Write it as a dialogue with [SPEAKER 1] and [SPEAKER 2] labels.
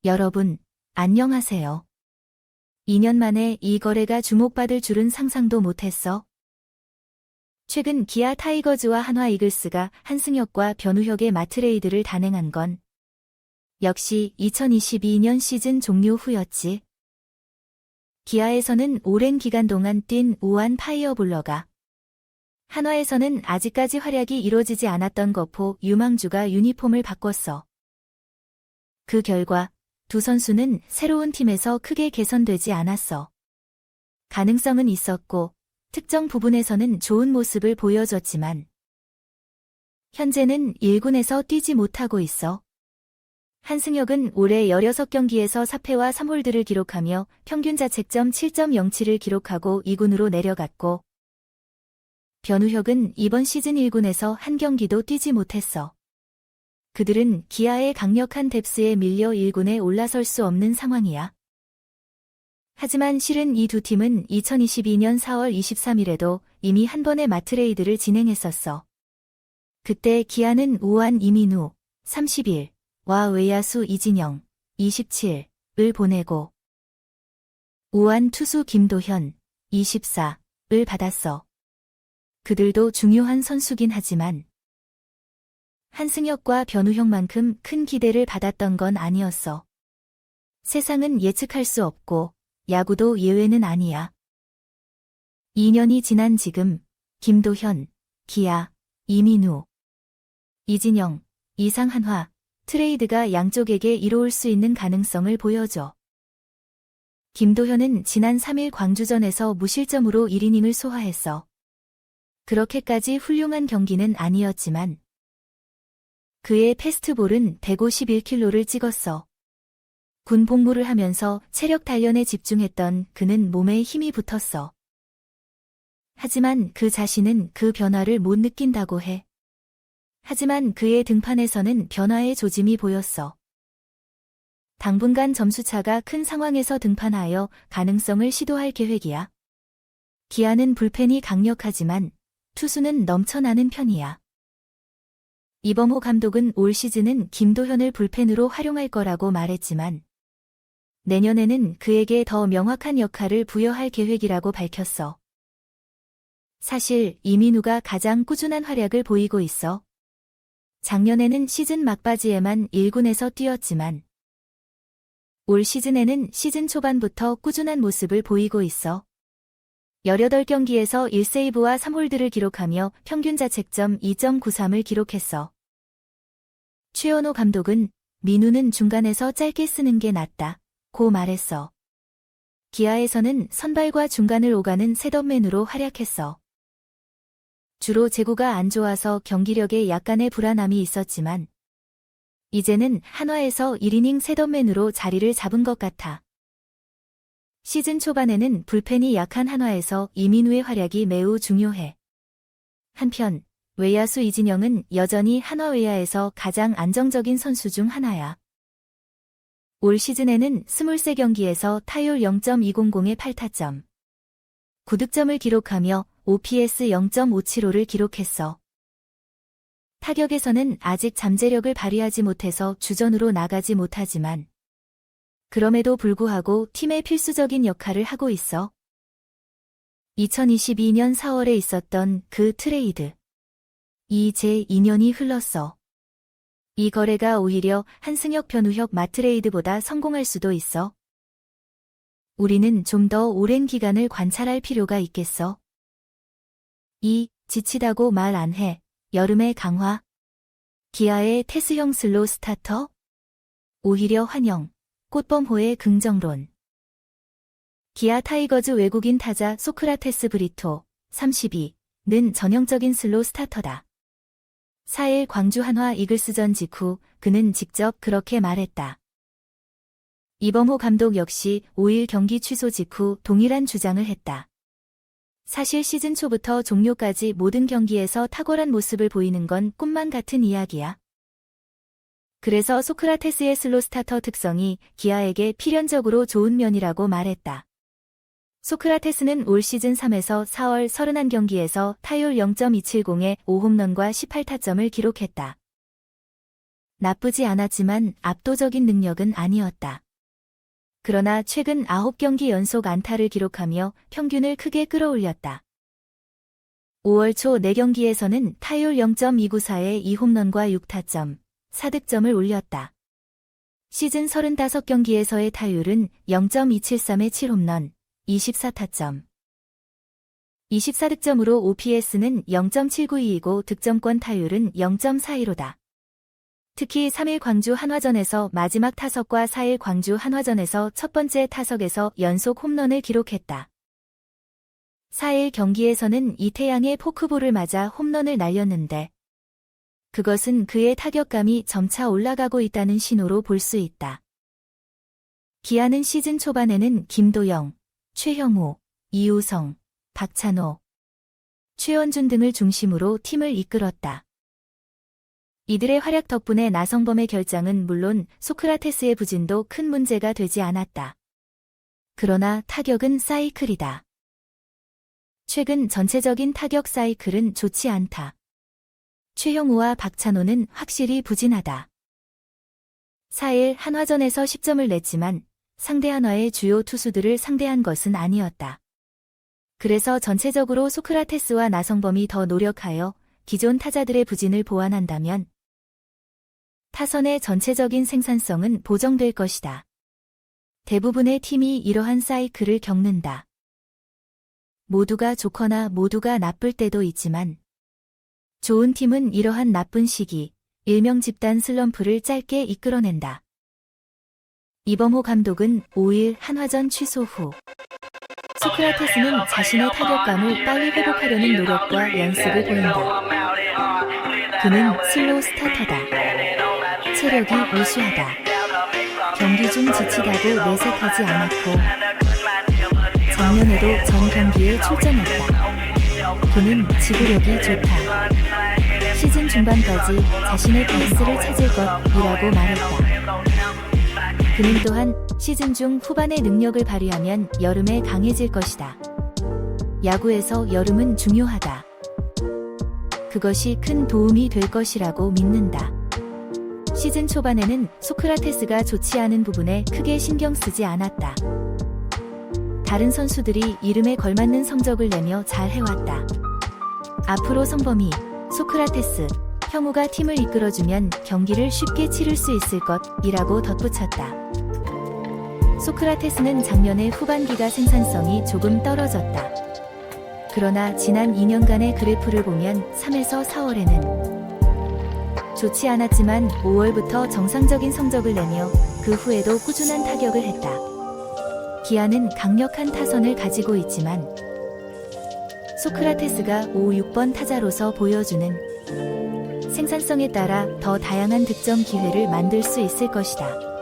[SPEAKER 1] 여러분, 안녕하세요. 2년 만에 이 거래가 주목받을 줄은 상상도 못했어. 최근 기아 타이거즈와 한화 이글스가 한승혁과 변우혁의 맞트레이드를 단행한 건 역시 2022년 시즌 종료 후였지. 기아에서는 오랜 기간 동안 뛴 우한 파이어볼러가, 한화에서는 아직까지 활약이 이루어지지 않았던 거포 유망주가 유니폼을 바꿨어. 그 결과 두 선수는 새로운 팀에서 크게 개선되지 않았어. 가능성은 있었고 특정 부분에서는 좋은 모습을 보여줬지만 현재는 1군에서 뛰지 못하고 있어. 한승혁은 올해 16경기에서 4패와 3홀드를 기록하며 평균 자책점 7.07을 기록하고 2군으로 내려갔고, 변우혁은 이번 시즌 1군에서 한 경기도 뛰지 못했어. 그들은 기아의 강력한 뎁스에 밀려 1군에 올라설 수 없는 상황이야. 하지만 실은 이 두 팀은 2022년 4월 23일에도 이미 한 번의 맞트레이드를 진행했었어. 그때 기아는 우한 이민우, 31와 외야수 이진영, 27을 보내고 우한 투수 김도현, 24를 받았어. 그들도 중요한 선수긴 하지만 한승혁과 변우혁만큼 큰 기대를 받았던 건 아니었어. 세상은 예측할 수 없고 야구도 예외는 아니야. 2년이 지난 지금 김도현, 기아, 이민우, 이진영, 이상 한화, 트레이드가 양쪽에게 이로울 수 있는 가능성을 보여줘. 김도현은 지난 3일 광주전에서 무실점으로 1이닝을 소화했어. 그렇게까지 훌륭한 경기는 아니었지만 그의 패스트볼은 151km를 찍었어. 군 복무를 하면서 체력 단련에 집중했던 그는 몸에 힘이 붙었어. 하지만 그 자신은 그 변화를 못 느낀다고 해. 하지만 그의 등판에서는 변화의 조짐이 보였어. 당분간 점수차가 큰 상황에서 등판하여 가능성을 시도할 계획이야. 기아는 불펜이 강력하지만 투수는 넘쳐나는 편이야. 이범호 감독은 올 시즌은 김도현을 불펜으로 활용할 거라고 말했지만 내년에는 그에게 더 명확한 역할을 부여할 계획이라고 밝혔어. 사실 이민우가 가장 꾸준한 활약을 보이고 있어. 작년에는 시즌 막바지에만 1군에서 뛰었지만 올 시즌에는 시즌 초반부터 꾸준한 모습을 보이고 있어. 18경기에서 1세이브와 3홀드를 기록하며 평균 자책점 2.93을 기록했어. 최원호 감독은 민우는 중간에서 짧게 쓰는 게 낫다고 말했어. 기아에서는 선발과 중간을 오가는 셋업맨으로 활약했어. 주로 제구가 안 좋아서 경기력에 약간의 불안함이 있었지만 이제는 한화에서 1이닝 셋업맨으로 자리를 잡은 것 같아. 시즌 초반에는 불펜이 약한 한화에서 이민우의 활약이 매우 중요해. 한편 외야수 이진영은 여전히 한화 외야에서 가장 안정적인 선수 중 하나야. 올 시즌에는 23경기에서 타율 0.200의 8타점, 9득점을 기록하며 OPS 0.575를 기록했어. 타격에서는 아직 잠재력을 발휘하지 못해서 주전으로 나가지 못하지만 그럼에도 불구하고 팀의 필수적인 역할을 하고 있어. 2022년 4월에 있었던 그 트레이드. 이제 2년이 흘렀어. 이 거래가 오히려 한승혁 변우혁 맞트레이드보다 성공할 수도 있어. 우리는 좀 더 오랜 기간을 관찰할 필요가 있겠어. 지치다고 말 안 해. 여름의 강화. 기아의 테스형 슬로 스타터. 오히려 환영. 꽃범호의 긍정론. 기아 타이거즈 외국인 타자 소크라테스 브리토, 32는 전형적인 슬로 스타터다. 4일 광주 한화 이글스전 직후 그는 직접 그렇게 말했다. 이범호 감독 역시 5일 경기 취소 직후 동일한 주장을 했다. 사실 시즌 초부터 종료까지 모든 경기에서 탁월한 모습을 보이는 건 꿈만 같은 이야기야. 그래서 소크라테스의 슬로 스타터 특성이 기아에게 필연적으로 좋은 면이라고 말했다. 소크라테스는 올 시즌 3에서 4월 31경기에서 타율 0.270에 5홈런과 18타점을 기록했다. 나쁘지 않았지만 압도적인 능력은 아니었다. 그러나 최근 9경기 연속 안타를 기록하며 평균을 크게 끌어올렸다. 5월 초 4경기에서는 타율 0.294에 2홈런과 6타점, 4득점을 올렸다. 시즌 35경기에서의 타율은 0.273에 7홈런, 24타점. 24득점으로 OPS는 0.792이고 득점권 타율은 0.415다. 특히 3일 광주 한화전에서 마지막 타석과 4일 광주 한화전에서 첫 번째 타석에서 연속 홈런을 기록했다. 4일 경기에서는 이태양의 포크볼을 맞아 홈런을 날렸는데 그것은 그의 타격감이 점차 올라가고 있다는 신호로 볼 수 있다. 기아는 시즌 초반에는 김도영, 최형우, 이우성, 박찬호, 최원준 등을 중심으로 팀을 이끌었다. 이들의 활약 덕분에 나성범의 결장은 물론 소크라테스의 부진도 큰 문제가 되지 않았다. 그러나 타격은 사이클이다. 최근 전체적인 타격 사이클은 좋지 않다. 최형우와 박찬호는 확실히 부진하다. 4일 한화전에서 10점을 냈지만 상대 한화의 주요 투수들을 상대한 것은 아니었다. 그래서 전체적으로 소크라테스와 나성범이 더 노력하여 기존 타자들의 부진을 보완한다면 타선의 전체적인 생산성은 보정될 것이다. 대부분의 팀이 이러한 사이클을 겪는다. 모두가 좋거나 모두가 나쁠 때도 있지만 좋은 팀은 이러한 나쁜 시기, 일명 집단 슬럼프를 짧게 이끌어낸다. 이범호 감독은 5일 한화전 취소 후 소크라테스는 자신의 타격감을 빨리 회복하려는 노력과 연습을 보인다. 그는 슬로우 스타터다. 체력이 우수하다. 경기 중 지치다고 내색하지 않았고 작년에도 전 경기에 출전했다. 그는 지구력이 좋다. 시즌 중반까지 자신의 페이스를 찾을 것이라고 말했다. 그는 또한 시즌 중 후반의 능력을 발휘하면 여름에 강해질 것이다. 야구에서 여름은 중요하다. 그것이 큰 도움이 될 것이라고 믿는다. 시즌 초반에는 소크라테스가 좋지 않은 부분에 크게 신경 쓰지 않았다. 다른 선수들이 이름에 걸맞는 성적을 내며 잘 해왔다. 앞으로 성범이, 소크라테스, 형우가 팀을 이끌어주면 경기를 쉽게 치를 수 있을 것이라고 덧붙였다. 소크라테스는 작년의 후반기가 생산성이 조금 떨어졌다. 그러나 지난 2년간의 그래프를 보면 3에서 4월에는 좋지 않았지만 5월부터 정상적인 성적을 내며 그 후에도 꾸준한 타격을 했다. 기아는 강력한 타선을 가지고 있지만 소크라테스가 5, 6번 타자로서 보여주는 생산성에 따라 더 다양한 득점 기회를 만들 수 있을 것이다.